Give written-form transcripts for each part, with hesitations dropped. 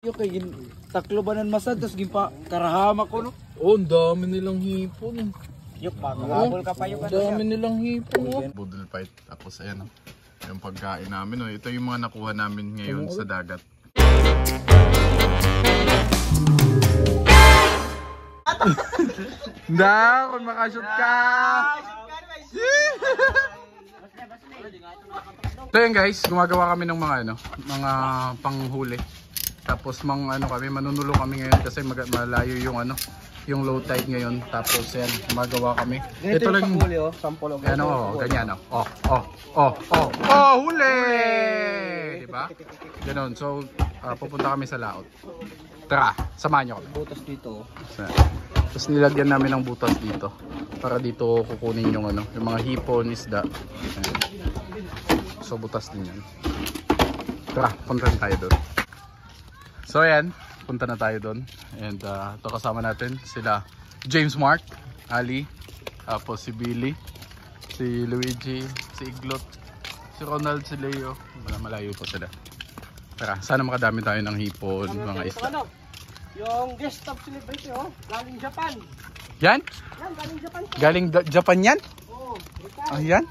Yung kay taklo ba ng masad, tapos gimpa karahama ko no? Oh, ang dami nilang hipon. Yung pagkakabol ka pa yung Ang dami nilang hipon. Budol fight. Tapos ayan oh, yung pagkain namin. Oh. Ito yung mga nakuha namin ngayon sa dagat. Hindi, kung makashoot ka! So yun guys, gumagawa kami ng mga mga panghuli. Tapos manunulong kami ngayon kasi malayo yung yung low tide ngayon. Tapos yan, gumagawa kami. Ito lang panghuli oh, sample of. Ganyan huli! Diba? Ganon. So, pupunta kami sa laot. Tara, samahan nyo kami. Butas dito. Tapos nilagyan namin ng butas dito. Para dito kukunin yung yung mga hipon, isda. Ayan. So butas din yan. Tara, punta tayo doon. So ayan, punta na tayo doon. And ito kasama natin sila James Mark, Ali, tapos si Billy, si Luigi, si Iglot, si Ronald, si Leo. Malayo po sila. Tara, sana makadami tayo ng hipon, mga isda. Yung guest of celebrity oh, galing Japan. Yan? Yan, galing Japan. Galing Japan yan? Oo. Yan?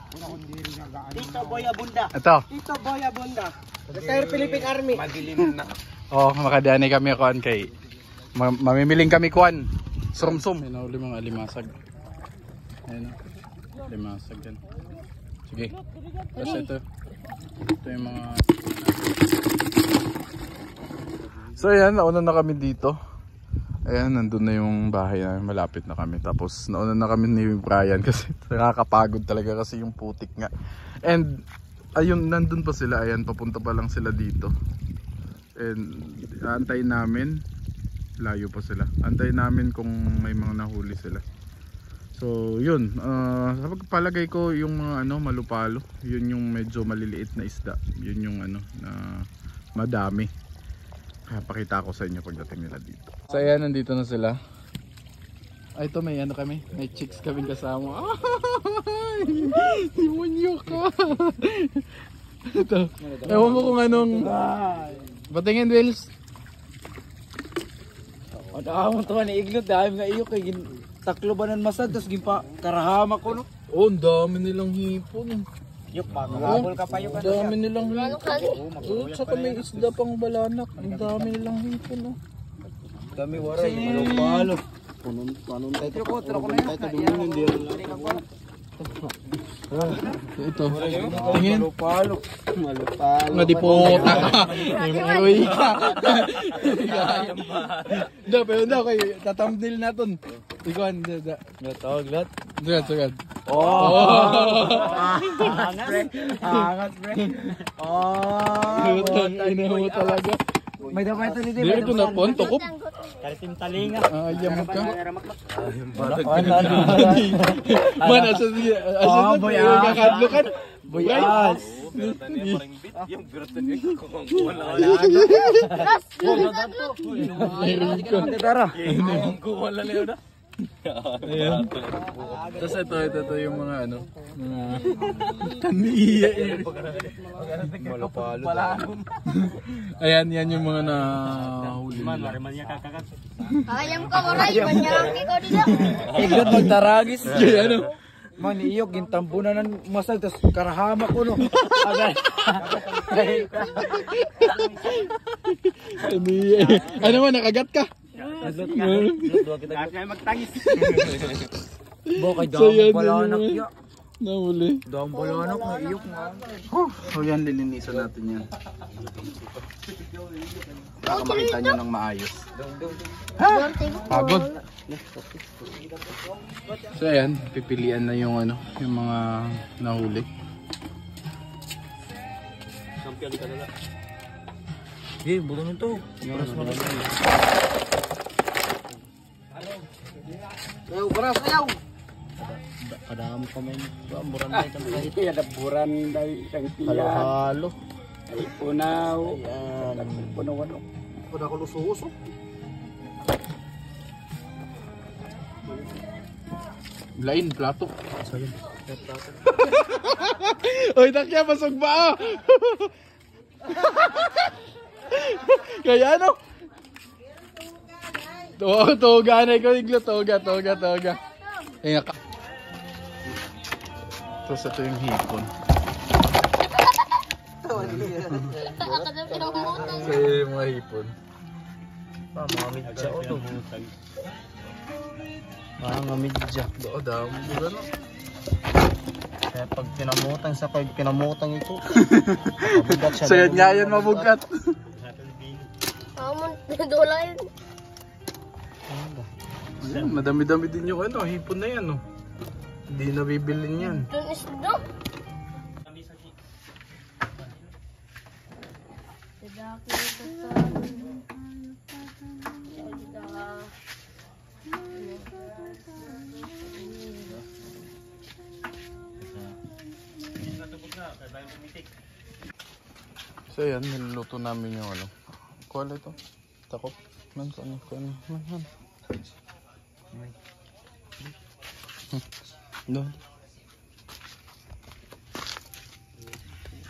Tito Boy Abunda. Ito. Tito Boy Abunda. Retired Philippine Army. Madilim na. Oh, makadani kami kuan kay mamimiling kami kuan. Sumsum, hinahuli mga alimasag. Ayun oh. Alimasag yan. Sige. Kasi ito yung mga. So ayan, nauna na kami dito. Ayan, nandun na yung bahay namin, malapit na kami. Tapos nauna na kami ni Brian kasi nakakapagod talaga kasi yung putik nga. And ayun, nandun pa sila, ayan, papunta pa lang sila dito. And antayin namin, layo pa sila. Antayin namin kung may mga nahuli sila. So yun, sa pagpalagay ko yung mga malupalo, yun yung medyo maliliit na isda. Yun yung na madami. Pakita ko sa inyo pagdating nila dito. So ayan, nandito na sila. Ay, ito may kami, may chicks kaming kasama. Ay, simunyo ka. Ito, ewan ko kung anong patingin, Wills. Ang to ni Iglot dahil nga iyo kay taklo ba ng masad, tapos gimpa karahama ko no? Oh, ang dami nilang hipon. Yung pagkakabol ka pa yung Ang dami nilang hipon. Oh, tsaka may isda pang balanak. Ang dami nilang hipon. Dami waray, malupalo. Panon tayo ko dumingin din. Ito. Tingin. Malupalo. Nadipota. Uy ka. Da, pero da kay tatambdil naton. Ikuan da. Natawag lahat. Sagad. Angat pre. Inaho talaga. May dapat ito dito. Dito na po, tukop. Kalitim talinga. Ayam ka. Man, asa boyas. kakadlukan. Boyas. Yung birthday ko kung wala. Meron ko. Yung wala na yun. Ayan. Tapos ito yung mga mga kaniya. Malupalo. Ayan, yan yung mga nahuli nila. Ayam ko maray, banyarang ko dito. Iglot magtaragis. Kaya Man iyok gintambunan ng masal tas karahama ko no. Agad. Kaniya. Ano man, nakagat ka? Naglot ka. Kaya magtangis. Bokay So, yan daw din balanak yung ya. nahuli. Daw balanak na iyok nga. So yan, lilinisan natin yan. Baka makita nyo ng maayos. Pagod. So ayan, pipilian na yung yung mga nahuli. Champion ka na. Eh, bukan ito. Ayaw, paras, ayaw! Padam kami. Buran tayo kami. Ada buran dari isang tiyan. Halo-halo. Ay, punaw. Punaw-ano. Pada ko lususo. Lain, plato. Oy, takya, pasog ba? Kaya Toga na ikaw, Iglot. Toga. Ayan ka. Tapos ito yung hipon. Akala pinamutang. Ito yung mga hipon. Mga midya o to. Mga midya. Oo, dami. Diba no? Kaya pag pinamutang ito. Mabugat siya. Sayad nga yan, mabugat. Amon, dola yun. Ayan, madami-dami din yung ano, hipon na yan. Oh. Hindi na bibilin yan. Doon is do. Dadaki ito sa... So yan, niluluto namin yung ano. Kuwala ito. Takop. Man, saan yung kuwala? Man. Doon.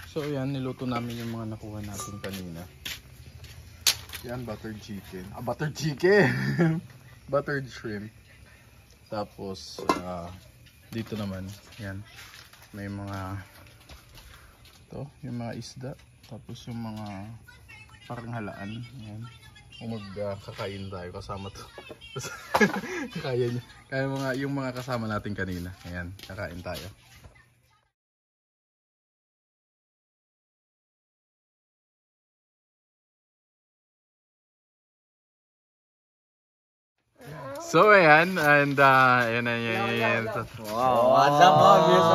So yan, niluto namin yung mga nakuha natin kanina. Yan, buttered chicken. Buttered chicken! Buttered shrimp. Tapos, dito naman, yan. May mga, yung mga isda. Tapos yung mga parang halaan. Yan. Kung magkakain tayo kasama to. Kaya niya. Kaya yung mga kasama natin kanina. Ayan, kakain tayo. So ayan, and yan. Wow, what's up mga views?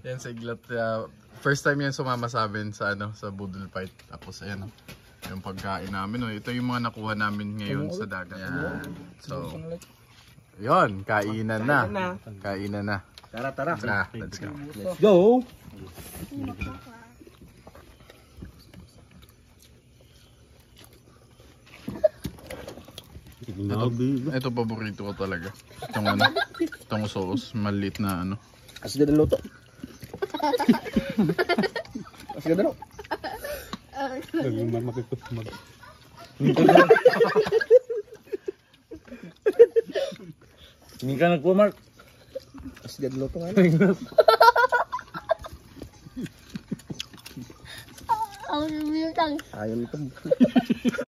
Yan sa Iglot. First time yan sumama sa amin sa sa Budol Fight. Tapos ayan, yung pagkain namin. Ito yung mga nakuha namin ngayon sa dagat. Yan. So, yun, kainan na. Tara, let's go. Let's go! Ito paborito ko talaga. Itong sauce, maliit na ano. Asli na luto. Asli na luto. Hindi ka nagpo-mark. Asli na luto nga. Ang lumilutang. Ayaw nito.